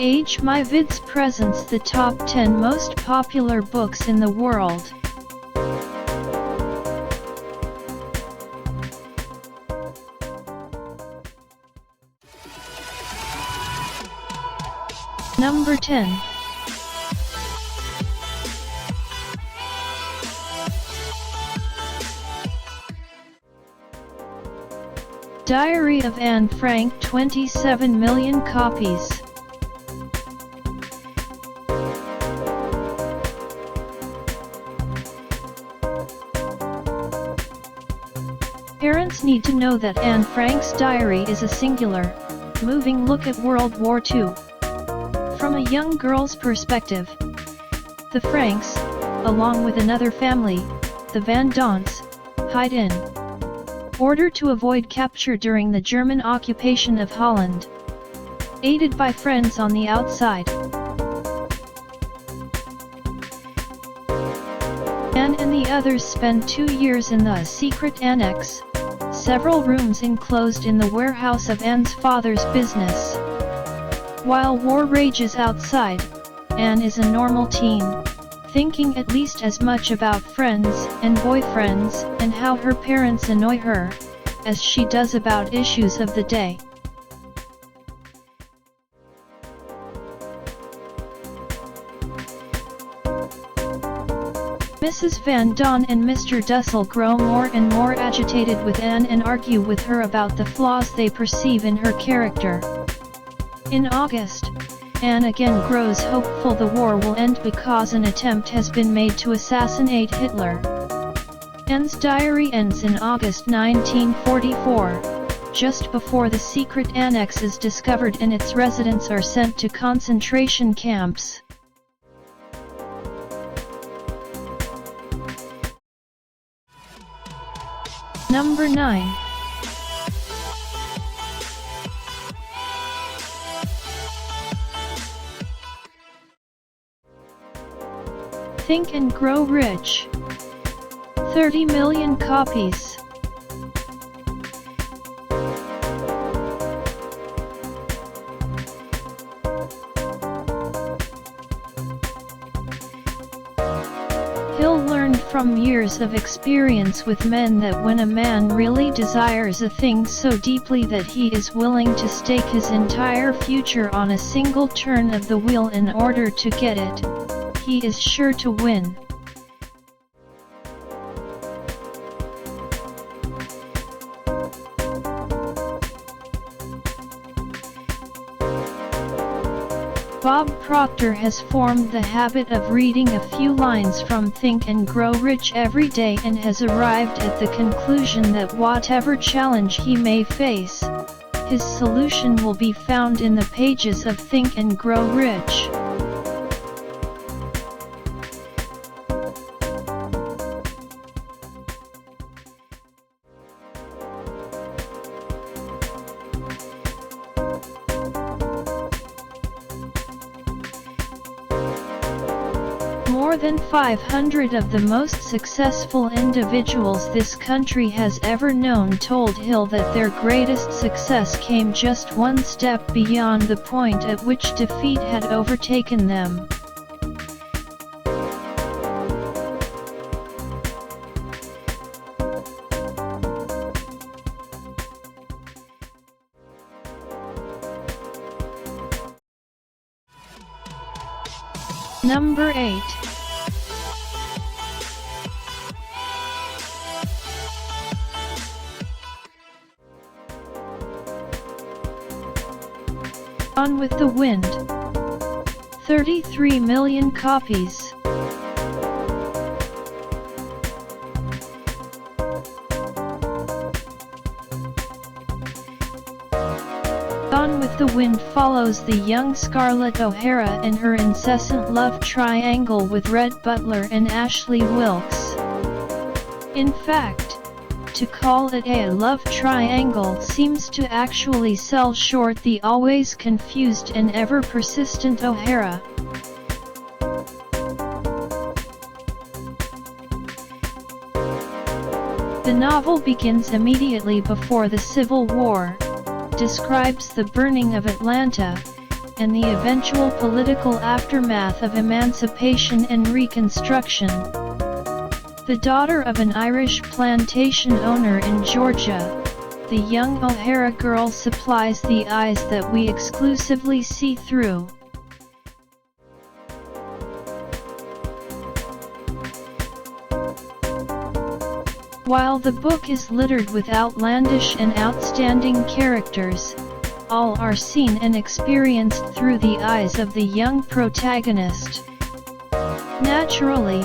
Age My Vids presents the top 10 most popular books in the world. Number 10. Diary of Anne Frank, 27 million copies. Parents need to know that Anne Frank's diary is a singular, moving look at World War II. From a young girl's perspective, the Franks, along with another family, the Van Donts, hide in order to avoid capture during the German occupation of Holland. Aided by friends on the outside, Anne and the others spend 2 years in the secret annex, several rooms enclosed in the warehouse of Anne's father's business. While war rages outside, Anne is a normal teen, thinking at least as much about friends and boyfriends and how her parents annoy her, as she does about issues of the day. Mrs. Van Don and Mr. Dussel grow more and more agitated with Anne and argue with her about the flaws they perceive in her character. In August, Anne again grows hopeful the war will end because an attempt has been made to assassinate Hitler. Anne's diary ends in August 1944, just before the secret annex is discovered and its residents are sent to concentration camps. Number 9. Think and Grow Rich. 30 million copies. Hill learned from years of experience with men that when a man really desires a thing so deeply that he is willing to stake his entire future on a single turn of the wheel in order to get it, he is sure to win. Bob Proctor has formed the habit of reading a few lines from Think and Grow Rich every day and has arrived at the conclusion that whatever challenge he may face, his solution will be found in the pages of Think and Grow Rich. More than 500 of the most successful individuals this country has ever known told Hill that their greatest success came just one step beyond the point at which defeat had overtaken them. Number 8. Gone with the Wind. 33 million copies. Gone with the Wind follows the young Scarlett O'Hara and her incessant love triangle with Rhett Butler and Ashley Wilkes. In fact, to call it a love triangle seems to actually sell short the always confused and ever persistent O'Hara. The novel begins immediately before the Civil War, describes the burning of Atlanta, and the eventual political aftermath of emancipation and Reconstruction. The daughter of an Irish plantation owner in Georgia, the young O'Hara girl supplies the eyes that we exclusively see through. While the book is littered with outlandish and outstanding characters, all are seen and experienced through the eyes of the young protagonist. Naturally,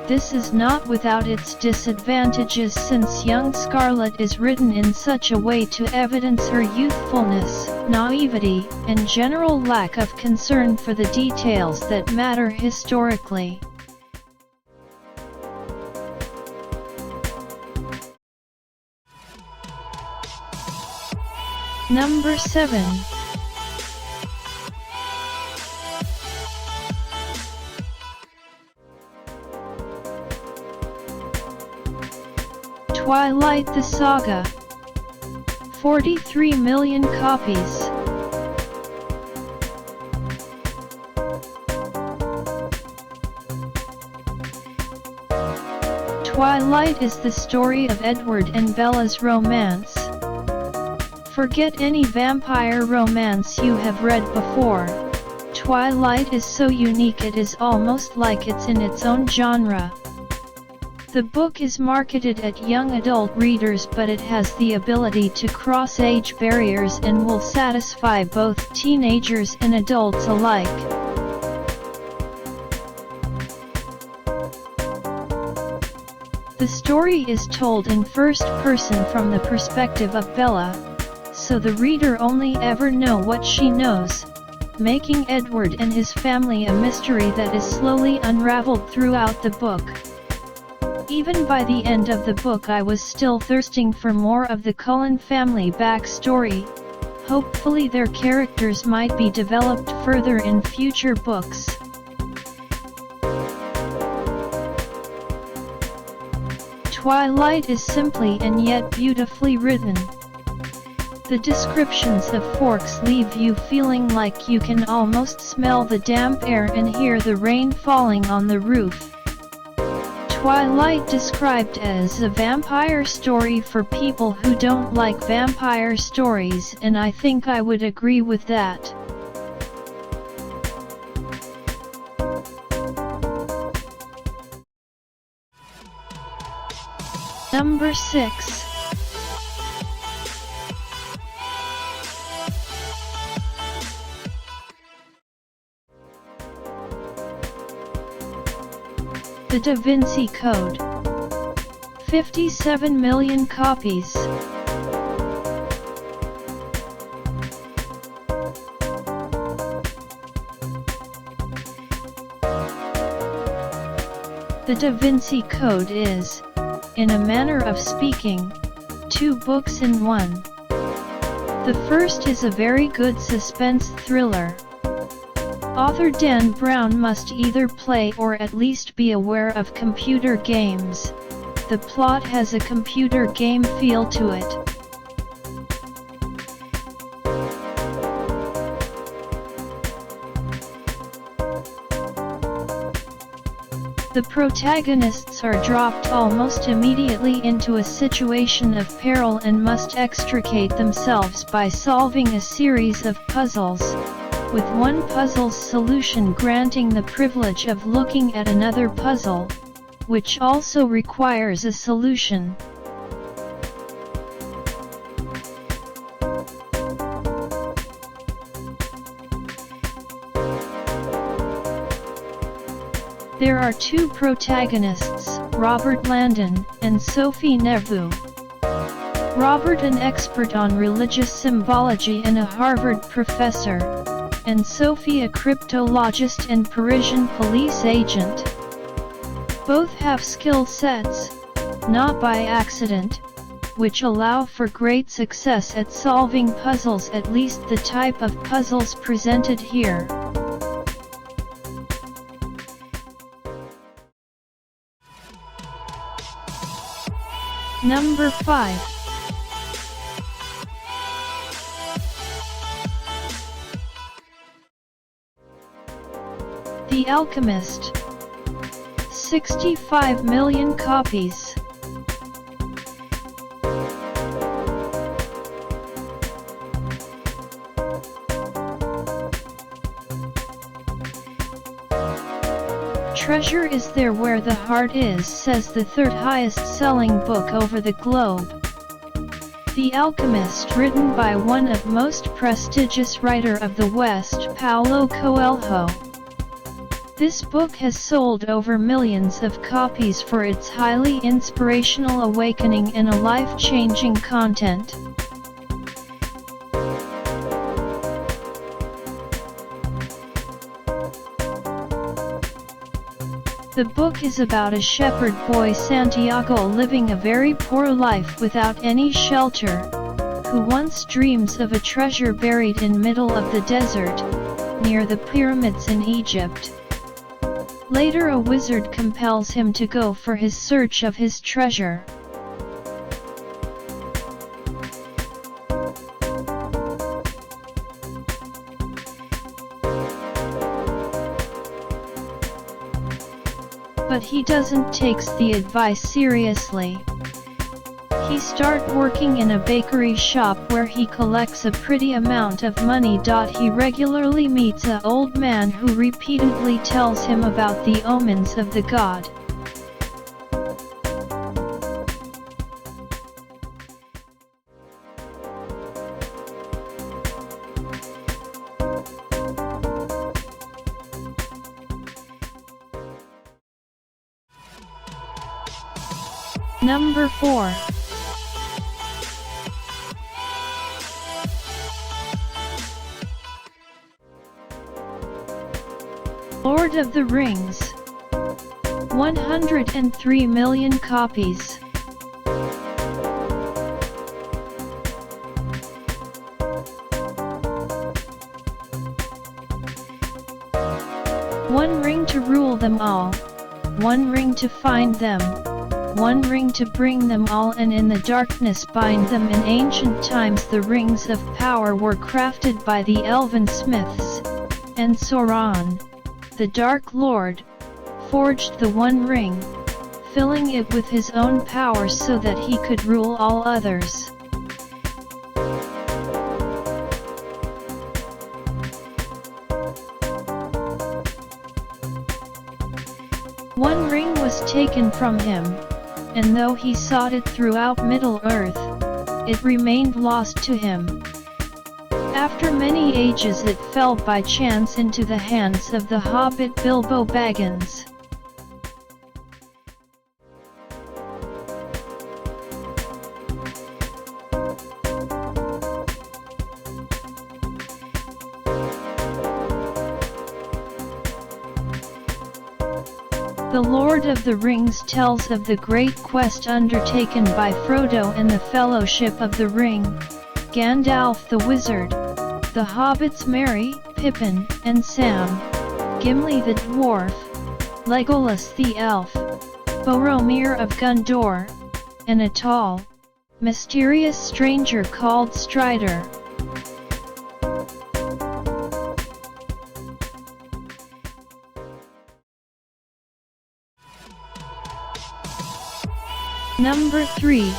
this is not without its disadvantages, since young Scarlett is written in such a way to evidence her youthfulness, naivety, and general lack of concern for the details that matter historically. Number 7. Twilight the Saga. 43 million copies. Twilight is the story of Edward and Bella's romance. Forget any vampire romance you have read before. Twilight is so unique it is almost like it's in its own genre. The book is marketed at young adult readers, but it has the ability to cross age barriers and will satisfy both teenagers and adults alike. The story is told in first person from the perspective of Bella, so the reader only ever know what she knows, making Edward and his family a mystery that is slowly unraveled throughout the book. Even by the end of the book I was still thirsting for more of the Cullen family backstory. Hopefully their characters might be developed further in future books. Twilight is simply and yet beautifully written. The descriptions of Forks leave you feeling like you can almost smell the damp air and hear the rain falling on the roof. Twilight described as a vampire story for people who don't like vampire stories, and I think I would agree with that. Number 6. The Da Vinci Code. 57 million copies. The Da Vinci Code is, in a manner of speaking, 2 books in one. The first is a very good suspense thriller. Author Dan Brown must either play or at least be aware of computer games. The plot has a computer game feel to it. The protagonists are dropped almost immediately into a situation of peril and must extricate themselves by solving a series of puzzles, with one puzzle's solution granting the privilege of looking at another puzzle, which also requires a solution. There are 2 protagonists, Robert Landon and Sophie Neveu. Robert, an expert on religious symbology and a Harvard professor, and Sophie, a cryptologist and Parisian police agent. Both have skill sets, not by accident, which allow for great success at solving puzzles, at least the type of puzzles presented here. Number 5. The Alchemist. 65 million copies. Treasure is there where the heart is, says the third highest selling book over the globe. The Alchemist, written by one of most prestigious writer of the West, Paulo Coelho. This book has sold over millions of copies for its highly inspirational awakening and a life-changing content. The book is about a shepherd boy Santiago living a very poor life without any shelter, who once dreams of a treasure buried in middle of the desert, near the pyramids in Egypt. Later a wizard compels him to go for his search of his treasure. But he doesn't takes the advice seriously. He start working in a bakery shop where he collects a pretty amount of money. He regularly meets an old man who repeatedly tells him about the omens of the god. Number 4. Lord of the Rings. 103 million copies. One ring to rule them all, one ring to find them, one ring to bring them all and in the darkness bind them. In ancient times the rings of power were crafted by the elven smiths, and Sauron, the Dark Lord, forged the One Ring, filling it with his own power so that he could rule all others. One ring was taken from him, and though he sought it throughout Middle-earth, it remained lost to him. After many ages it fell by chance into the hands of the hobbit Bilbo Baggins. The Lord of the Rings tells of the great quest undertaken by Frodo and the Fellowship of the Ring, Gandalf the Wizard, the hobbits Merry, Pippin, and Sam, Gimli the Dwarf, Legolas the Elf, Boromir of Gondor, and a tall, mysterious stranger called Strider. Number 3.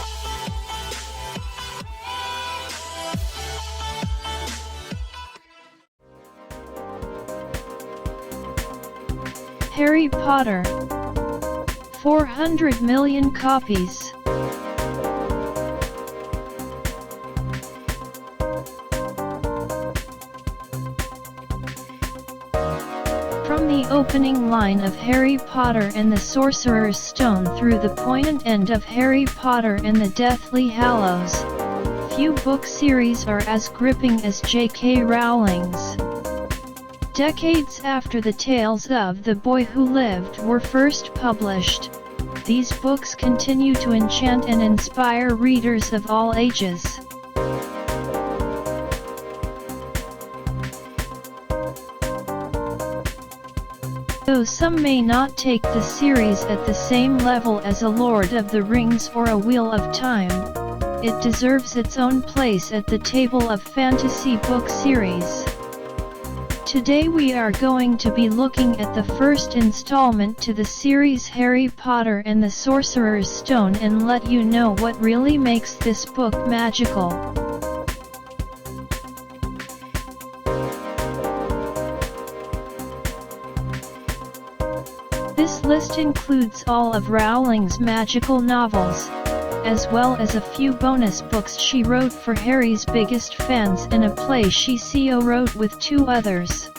Harry Potter. 400 million copies. From the opening line of Harry Potter and the Sorcerer's Stone through the poignant end of Harry Potter and the Deathly Hallows, few book series are as gripping as J.K. Rowling's. Decades after the tales of The Boy Who Lived were first published, these books continue to enchant and inspire readers of all ages. Though some may not take the series at the same level as A Lord of the Rings or A Wheel of Time, it deserves its own place at the table of fantasy book series. Today we are going to be looking at the first installment to the series Harry Potter and the Sorcerer's Stone and let you know what really makes this book magical. This list includes all of Rowling's magical novels, as well as a few bonus books she wrote for Harry's biggest fans and a play she co-wrote with two others.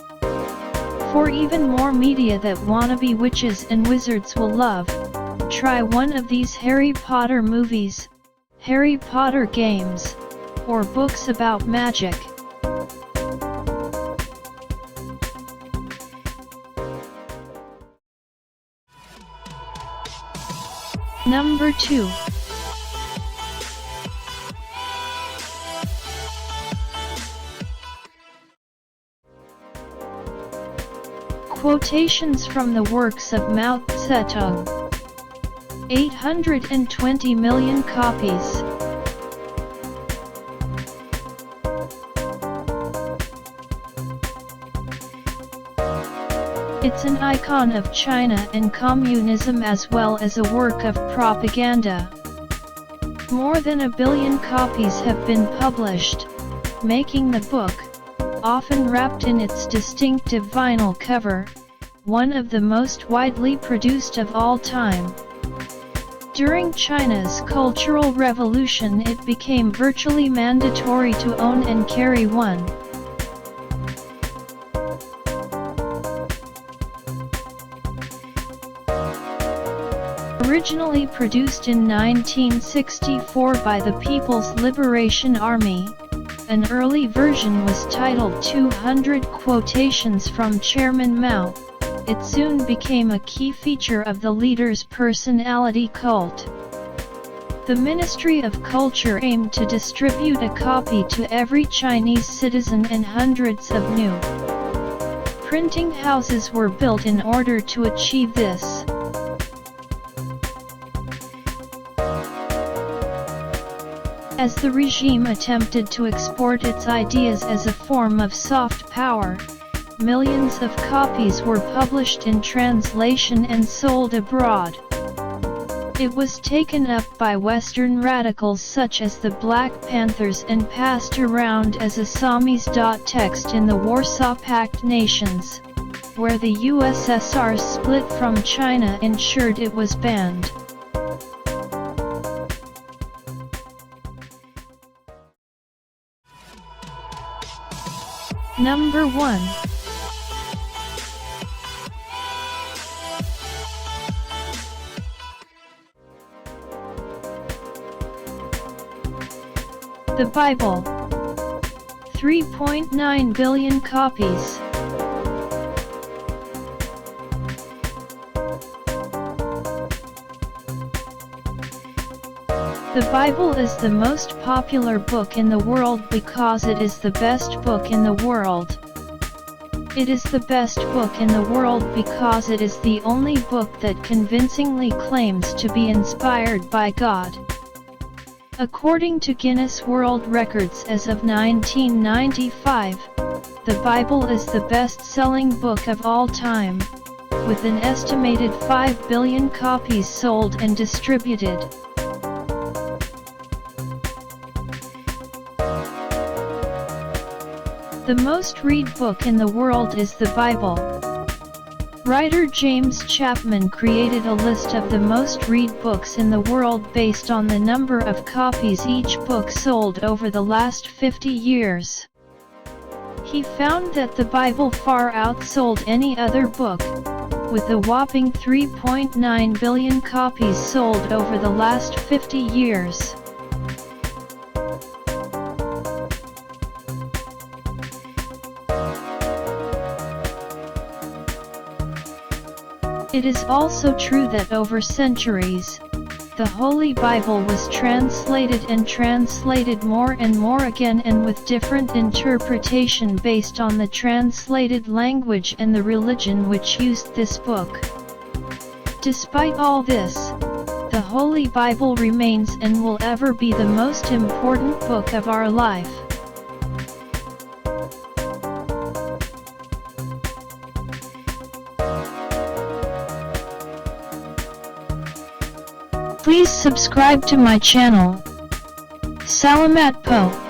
For even more media that wannabe witches and wizards will love, try one of these Harry Potter movies, Harry Potter games, or books about magic. Number 2. Quotations from the works of Mao Zedong. 820 million copies. It's an icon of China and communism as well as a work of propaganda. More than 1 billion copies have been published, making the book, often wrapped in its distinctive vinyl cover, one of the most widely produced of all time. During China's Cultural Revolution, it became virtually mandatory to own and carry one. Originally produced in 1964 by the People's Liberation Army, an early version was titled 200 Quotations from Chairman Mao. It soon became a key feature of the leader's personality cult. The Ministry of Culture aimed to distribute a copy to every Chinese citizen, and hundreds of new printing houses were built in order to achieve this. As the regime attempted to export its ideas as a form of soft power, millions of copies were published in translation and sold abroad. It was taken up by Western radicals such as the Black Panthers and passed around as Assamese text in the Warsaw Pact nations, where the USSR's split from China ensured it was banned. Number 1. The Bible. 3.9 billion copies. The Bible is the most popular book in the world because it is the best book in the world. It is the best book in the world because it is the only book that convincingly claims to be inspired by God. According to Guinness World Records as of 1995, the Bible is the best-selling book of all time, with an estimated 5 billion copies sold and distributed. The most read book in the world is the Bible. Writer James Chapman created a list of the most read books in the world based on the number of copies each book sold over the last 50 years. He found that the Bible far outsold any other book, with a whopping 3.9 billion copies sold over the last 50 years. It is also true that over centuries, the Holy Bible was translated and translated more and more again, and with different interpretation based on the translated language and the religion which used this book. Despite all this, the Holy Bible remains and will ever be the most important book of our life. Please subscribe to my channel. Salamat po.